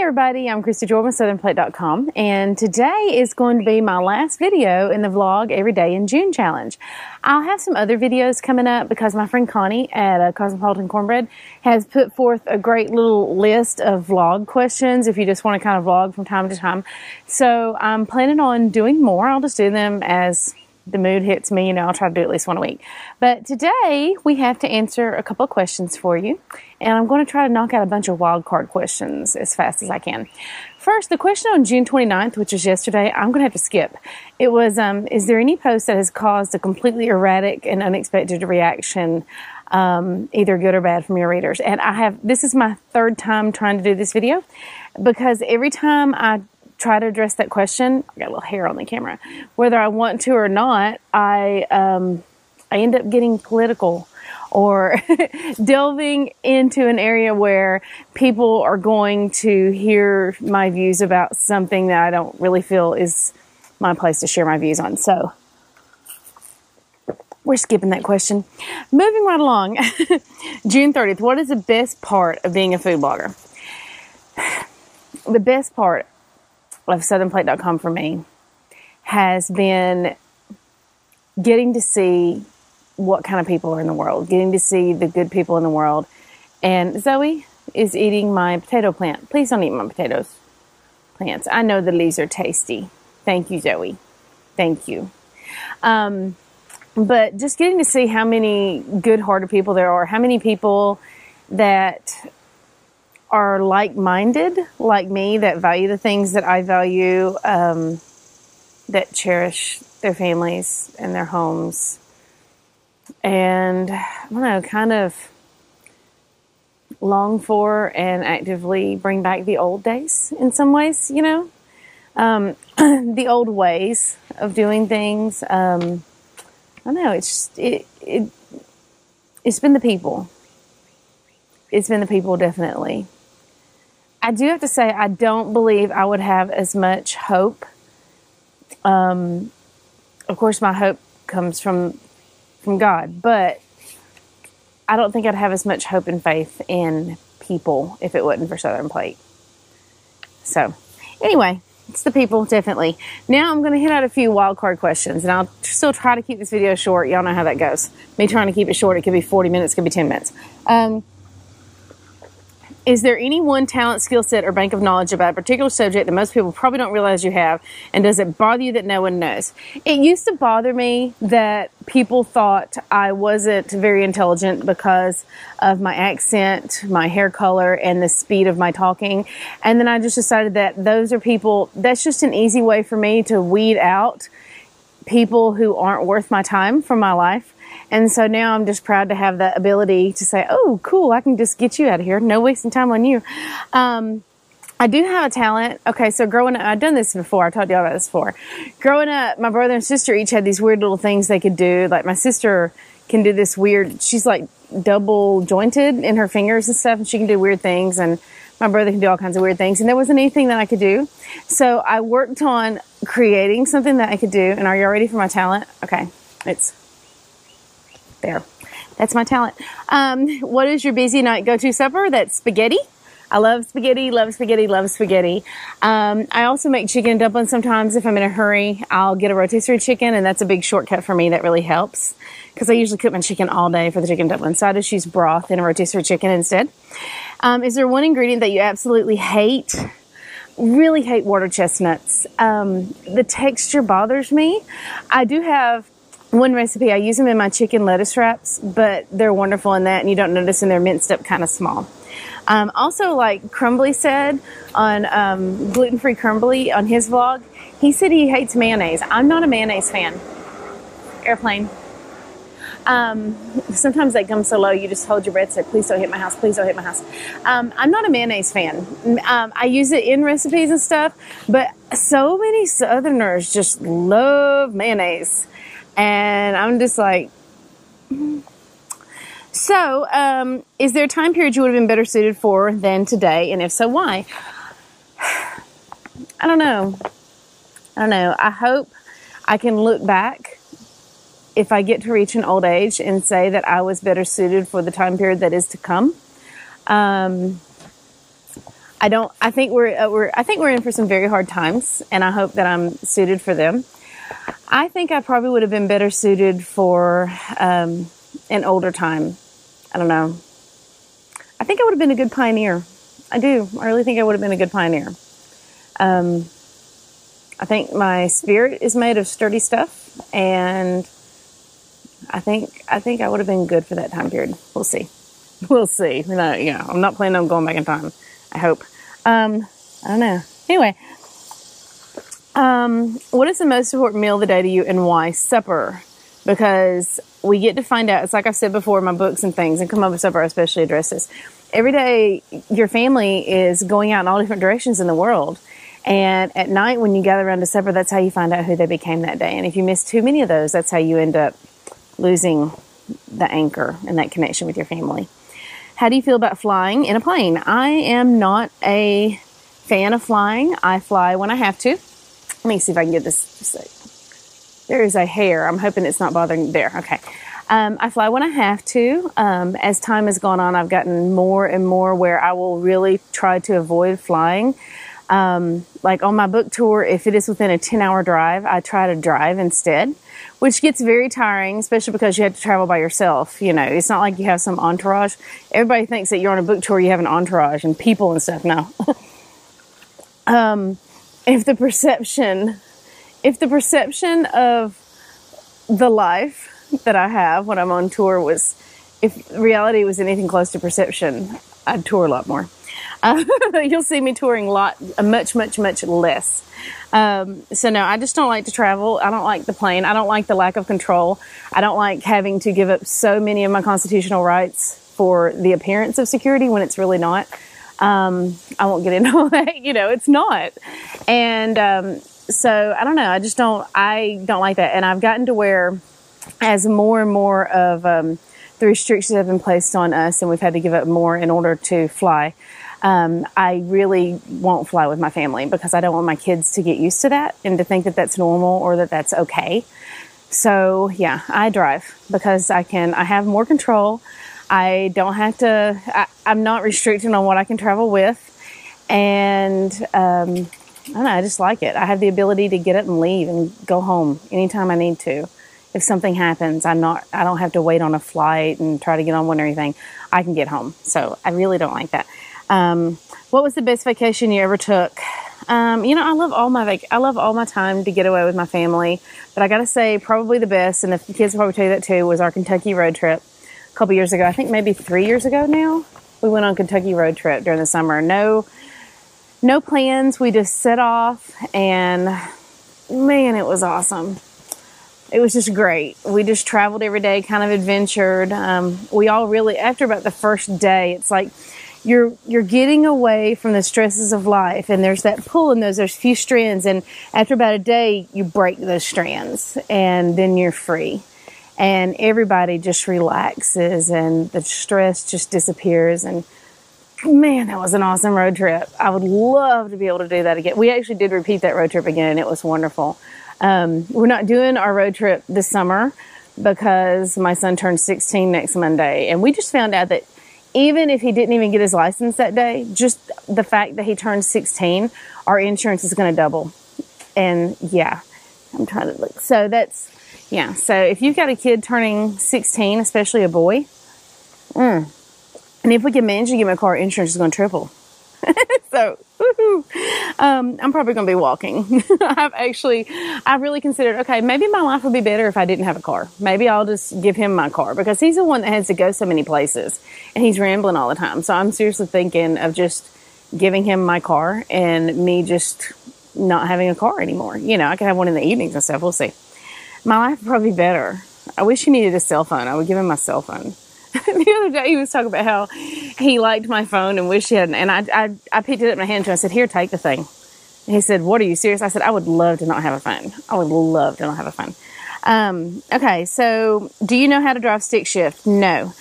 everybody, I'm Christy Jordan with SouthernPlate.com, and today is going to be my last video in the vlog Every Day in June challenge. I'll have some other videos coming up because my friend Connie at Cosmopolitan Cornbread has put forth a great little list of vlog questions if you just want to kind of vlog from time to time. So I'm planning on doing more. I'll just do them as the mood hits me. I'll try to do at least one a week. But today we have to answer a couple of questions for you, and I'm going to try to knock out a bunch of wild card questions as fast as I can. First, the question on June 29th, which was yesterday, I'm going to have to skip. It was, is there any post that has caused a completely erratic and unexpected reaction, either good or bad, from your readers? And this is my third time trying to do this video, because every time I try to address that question, I got a little hair on the camera, whether I want to or not, I end up getting political or delving into an area where people are going to hear my views about something that I don't really feel is my place to share my views on. So we're skipping that question. Moving right along. June 30th. What is the best part of being a food blogger? The best part of SouthernPlate.com for me has been getting to see what kind of people are in the world, getting to see the good people in the world. And Zoe is eating my potato plant. Please don't eat my potatoes plants. I know the leaves are tasty. Thank you, Zoe. Thank you. But just getting to see how many good-hearted people there are, how many people that are like-minded, like me, that value the things that I value, that cherish their families and their homes. And, I don't know, kind of long for and actively bring back the old days in some ways, the old ways of doing things. I don't know, it's been the people. It's been the people, definitely. I do have to say, I don't believe I would have as much hope. Of course, my hope comes from God, but I don't think I'd have as much hope and faith in people if it wasn't for Southern Plate. So, anyway, it's the people, definitely. Now I'm going to hit out a few wild card questions, and I'll still try to keep this video short. Y'all know how that goes. Me trying to keep it short, it could be 40 minutes, it could be 10 minutes. Is there any one talent, skill set, or bank of knowledge about a particular subject that most people probably don't realize you have? And does it bother you that no one knows? It used to bother me that people thought I wasn't very intelligent because of my accent, my hair color, and the speed of my talking. And then I just decided that those are people, that's just an easy way for me to weed out people who aren't worth my time from my life. And so now I'm just proud to have that ability to say, oh, cool, I can just get you out of here. No wasting time on you. I do have a talent. Okay, so growing up, I've done this before. I talked to y'all about this before. Growing up, my brother and sister each had these weird little things they could do. Like my sister can do this weird, she's like double jointed in her fingers and stuff, and she can do weird things. And my brother can do all kinds of weird things. And there wasn't anything that I could do. So I worked on creating something that I could do. And are y'all ready for my talent? Okay, it's there. That's my talent. What is your busy night go-to supper? That's spaghetti. I love spaghetti, love spaghetti, love spaghetti. I also make chicken dumplings sometimes. If I'm in a hurry, I'll get a rotisserie chicken, and that's a big shortcut for me. That really helps because I usually cook my chicken all day for the chicken dumplings. So I just use broth in a rotisserie chicken instead. Is there one ingredient that you absolutely hate? Really hate water chestnuts. The texture bothers me. I do have one recipe, I use them in my chicken lettuce wraps, but they're wonderful in that, and you don't notice, and they're minced up kind of small. Also, like Crumbly said on Gluten-Free Crumbly on his vlog, he said he hates mayonnaise. I'm not a mayonnaise fan. Airplane. Sometimes they come so low, you just hold your breath, say, please don't hit my house, please don't hit my house. I'm not a mayonnaise fan. I use it in recipes and stuff, but so many Southerners just love mayonnaise. And I'm just like, So, is there a time period you would have been better suited for than today? And if so, why? I don't know. I hope I can look back if I get to reach an old age and say that I was better suited for the time period that is to come. I I think we're in for some very hard times, and I hope that I'm suited for them. I think I probably would have been better suited for an older time. I don't know. I think I would have been a good pioneer. I do. I really think I would have been a good pioneer. I think my spirit is made of sturdy stuff, and I think I would have been good for that time period. We'll see. We'll see. I'm not planning on going back in time. I hope. I don't know. Anyway, what is the most important meal of the day to you, and why? Supper. Because we get to find out, it's like I've said before in my books and things, and Come Over Supper I especially address this. Every day, your family is going out in all different directions in the world. And at night, when you gather around to supper, that's how you find out who they became that day. And if you miss too many of those, that's how you end up losing the anchor and that connection with your family. How do you feel about flying in a plane? I am not a fan of flying. I fly when I have to. Let me see if I can get this. There is a hair. I'm hoping it's not bothering there. Okay. I fly when I have to. As time has gone on, I've gotten more and more where I will really try to avoid flying. Like on my book tour, if it is within a 10-hour drive, I try to drive instead, which gets very tiring, especially because you have to travel by yourself. You know, it's not like you have some entourage. Everybody thinks that you're on a book tour, you have an entourage and people and stuff. No. If the perception of the life that I have when I'm on tour if reality was anything close to perception, I'd tour a lot more. You'll see me touring much less. So no, I just don't like to travel. I don't like the plane. I don't like the lack of control. I don't like having to give up so many of my constitutional rights for the appearance of security when it's really not. I won't get into all that. It's not. And so I don't know. I don't like that. And I've gotten to where, as more and more of the restrictions have been placed on us, and we've had to give up more in order to fly, I really won't fly with my family because I don't want my kids to get used to that and to think that that's normal or that that's okay. So yeah, I drive because I have more control. I don't have to, I'm not restricted on what I can travel with. And, I don't know, I just like it. I have the ability to get up and leave and go home anytime I need to. If something happens, I don't have to wait on a flight and try to get on one or anything. I can get home. So I really don't like that. What was the best vacation you ever took? I love all my time to get away with my family, but I gotta say probably the best, and the kids will probably tell you that too, was our Kentucky road trip a couple years ago. I think maybe 3 years ago now. We went on a Kentucky road trip during the summer. No plans. We just set off, and man, it was awesome. It was just great. We just traveled every day, kind of adventured. We all really, after about the first day, it's like you're getting away from the stresses of life, and there's that pull in there's few strands, and after about a day, you break those strands, and then you're free. And everybody just relaxes, and the stress just disappears, and man, that was an awesome road trip. I would love to be able to do that again. We actually did repeat that road trip again, and it was wonderful. We're not doing our road trip this summer because my son turns 16 next Monday. And we just found out that even if he didn't even get his license that day, just the fact that he turned 16, our insurance is going to double. And yeah, I'm trying to look. So so if you've got a kid turning 16, especially a boy, and if we can manage to get my car, insurance is going to triple. So, woohoo. I'm probably going to be walking. I've really considered, okay, maybe my life would be better if I didn't have a car. Maybe I'll just give him my car because he's the one that has to go so many places and he's rambling all the time. So I'm seriously thinking of just giving him my car and me just not having a car anymore. I could have one in the evenings and stuff. We'll see. My life would probably be better. I wish he needed a cell phone. I would give him my cell phone. The other day he was talking about how he liked my phone and wished he hadn't. And I picked it up in my hand and I said, "Here, take the thing." And he said, "What, are you serious?" I said, "I would love to not have a phone. I would love to not have a phone." Okay, so do you know how to drive stick shift? No.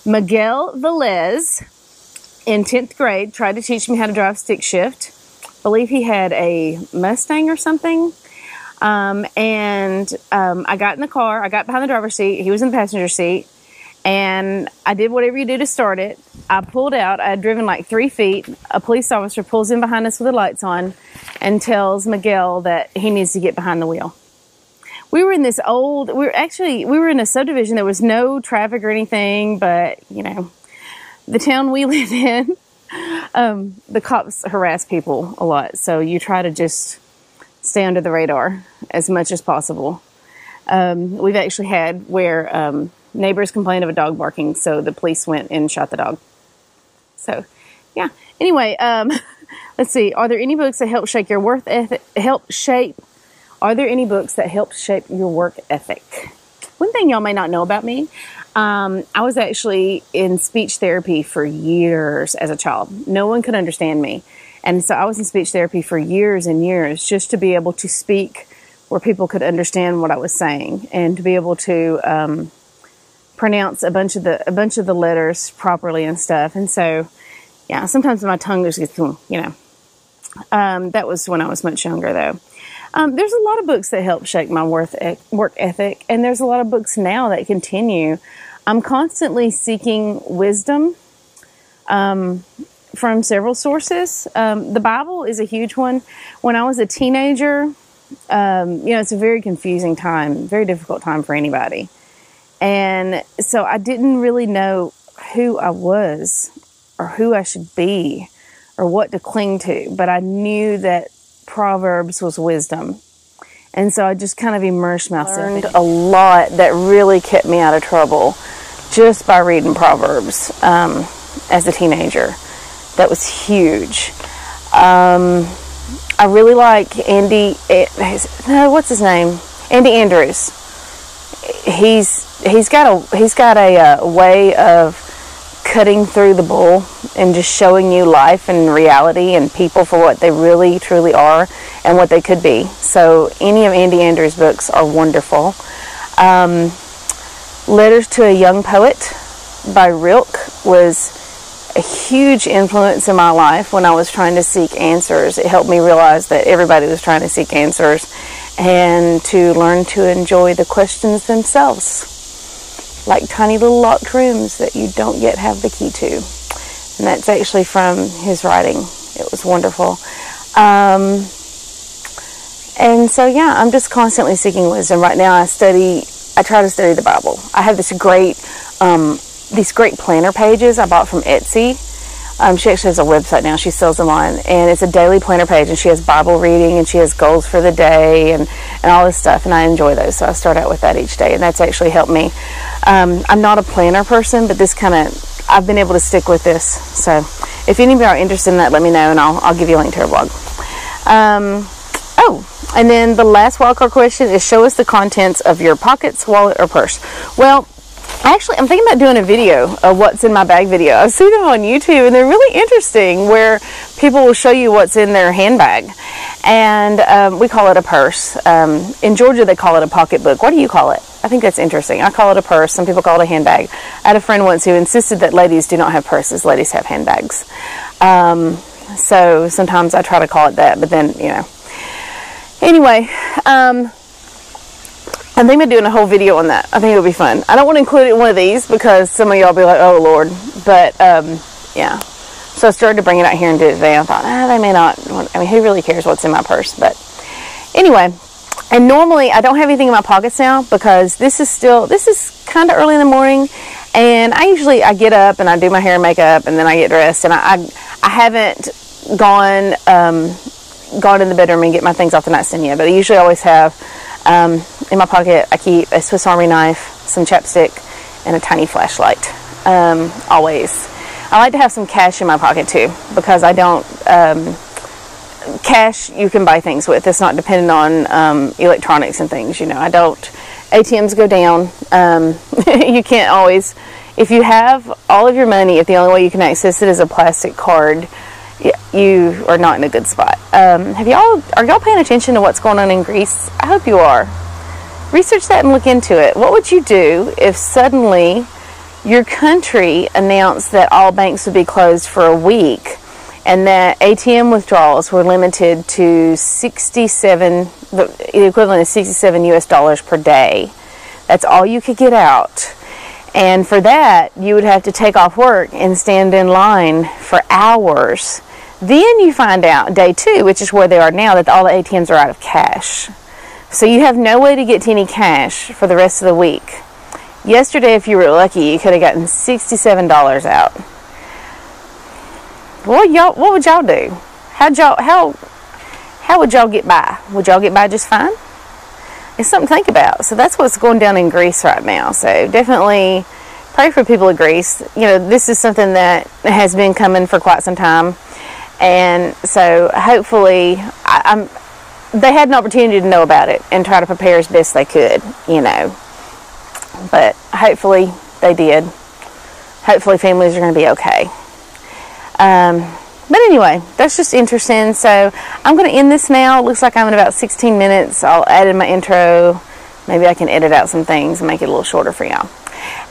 Miguel Velez in 10th grade tried to teach me how to drive stick shift. I believe he had a Mustang or something. I got in the car. I got behind the driver's seat. He was in the passenger seat. And I did whatever you do to start it. I pulled out. I had driven like 3 feet. A police officer pulls in behind us with the lights on and tells Miguel that he needs to get behind the wheel. We were in this old, we were in a subdivision. There was no traffic or anything, but, you know, the town we live in, the cops harass people a lot. So you try to just stay under the radar as much as possible. We've actually had where neighbors complained of a dog barking, so the police went and shot the dog. So, yeah. Anyway, let's see. Are there any books that help shape your work ethic? Are there any books that help shape your work ethic? One thing y'all may not know about me, I was actually in speech therapy for years as a child. No one could understand me. And so I was in speech therapy for years and years just to be able to speak where people could understand what I was saying and to be able to pronounce a bunch of the letters properly and stuff. And so, yeah, sometimes my tongue just gets, you know. That was when I was much younger, though. There's a lot of books that help shape my work ethic, and there's a lot of books now that continue. I'm constantly seeking wisdom from several sources. The Bible is a huge one. When I was a teenager, you know, it's a very confusing time, very difficult time for anybody. And so I didn't really know who I was or who I should be or what to cling to, but I knew that Proverbs was wisdom. And so I just kind of immersed myself. Learned a lot that really kept me out of trouble just by reading Proverbs as a teenager. That was huge. I really like Andy Andrews. He's got a way of cutting through the bull and just showing you life and reality and people for what they really truly are and what they could be. So any of Andy Andrews' books are wonderful. Letters to a Young Poet by Rilke was a huge influence in my life when I was trying to seek answers. It helped me realize that everybody was trying to seek answers and to learn to enjoy the questions themselves, like tiny little locked rooms that you don't yet have the key to. And that's actually from his writing. It was wonderful. And so, yeah, I'm just constantly seeking wisdom. Right now I try to study the Bible. I have these great planner pages I bought from Etsy. She actually has a website now. She sells them on. And it's a daily planner page. And she has Bible reading. And she has goals for the day. And all this stuff. And I enjoy those. So I start out with that each day. And that's actually helped me. I'm not a planner person. But I've been able to stick with this. So if any of you are interested in that, let me know. And I'll give you a link to her blog. And then the last wildcard question is, show us the contents of your pockets, wallet, or purse. Well, actually, I'm thinking about doing a video, a what's in my bag video. I've seen them on YouTube, and they're really interesting, where people will show you what's in their handbag. And we call it a purse. In Georgia, they call it a pocketbook. What do you call it? I think that's interesting. I call it a purse. Some people call it a handbag. I had a friend once who insisted that ladies do not have purses. Ladies have handbags. So sometimes I try to call it that, but then, you know. Anyway, I think I'm doing a whole video on that. I think it'll be fun. I don't want to include it in one of these because some of y'all be like, oh Lord. But yeah. So I started to bring it out here and do it today. I thought, they may not. I mean, who really cares what's in my purse? But anyway, and normally I don't have anything in my pockets now because this is kind of early in the morning, and I get up and I do my hair and makeup and then I get dressed, and I haven't gone in the bedroom and get my things off the nightstand yet. But I usually always have. In my pocket, I keep a Swiss Army knife, some chapstick, and a tiny flashlight. Always. I like to have some cash in my pocket too, because I don't. Cash you can buy things with. It's not dependent on electronics and things. You know, I don't. ATMs go down. You can't always. If you have all of your money, if the only way you can access it is a plastic card, you are not in a good spot. Are y'all paying attention to what's going on in Greece? I hope you are. Research that and look into it. What would you do if suddenly your country announced that all banks would be closed for a week and that ATM withdrawals were limited to the equivalent of $67 US per day? That's all you could get out. And for that, you would have to take off work and stand in line for hours. Then you find out day 2, which is where they are now, that all the ATMs are out of cash. So you have no way to get to any cash for the rest of the week. Yesterday, if you were lucky, you could have gotten $67 out. What would y'all do? How would y'all get by? Would y'all get by just fine? It's something to think about. So that's what's going down in Greece right now. So definitely pray for people of Greece. You know, this is something that has been coming for quite some time. And so hopefully they had an opportunity to know about it and try to prepare as best they could, you know. But hopefully they did. Hopefully families are going to be okay. But anyway, that's just interesting. So I'm going to end this now. It looks like I'm in about 16 minutes. I'll add in my intro. Maybe I can edit out some things and make it a little shorter for y'all.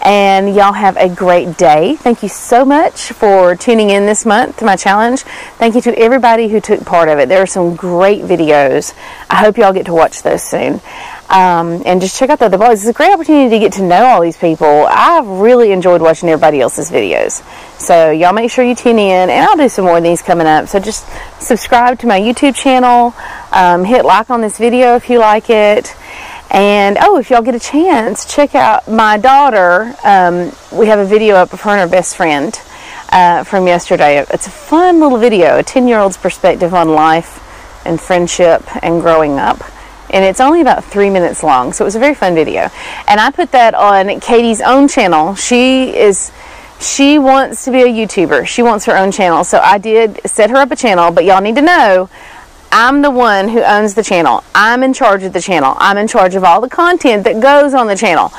And y'all have a great day. Thank you so much for tuning in this month to my challenge. Thank you to everybody who took part of it. There are some great videos. I hope y'all get to watch those soon. And just check out the other blogs. It's a great opportunity to get to know all these people. I've really enjoyed watching everybody else's videos. So y'all make sure you tune in, and I'll do some more of these coming up. So just subscribe to my YouTube channel. Hit like on this video if you like it. And, oh, if y'all get a chance, check out my daughter. We have a video up of her and her best friend from yesterday. It's a fun little video, a 10-year-old's perspective on life and friendship and growing up. And it's only about 3 minutes long, so it was a very fun video. And I put that on Katie's own channel. She wants to be a YouTuber. She wants her own channel. So I did set her up a channel, but y'all need to know I'm the one who owns the channel. I'm in charge of the channel. I'm in charge of all the content that goes on the channel.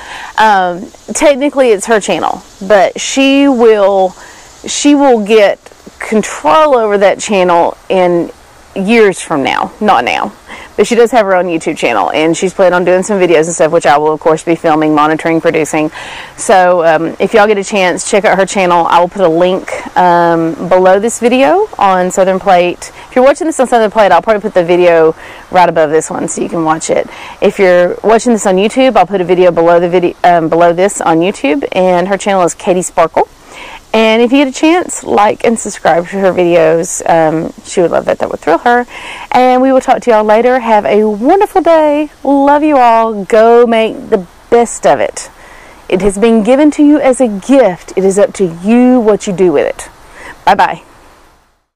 Technically, it's her channel, but she will get control over that channel in years from now, not now. But she does have her own YouTube channel, and she's planning on doing some videos and stuff, which I will, of course, be filming, monitoring, producing. So if y'all get a chance, check out her channel. I will put a link below this video on Southern Plate. If you're watching this on Southern Plate, I'll probably put the video right above this one so you can watch it. If you're watching this on YouTube, I'll put a video below below this on YouTube, and her channel is Katie Sparkle. And if you get a chance, like and subscribe to her videos. She would love that. That would thrill her. And we will talk to y'all later. Have a wonderful day. Love you all. Go make the best of it. It has been given to you as a gift. It is up to you what you do with it. Bye-bye.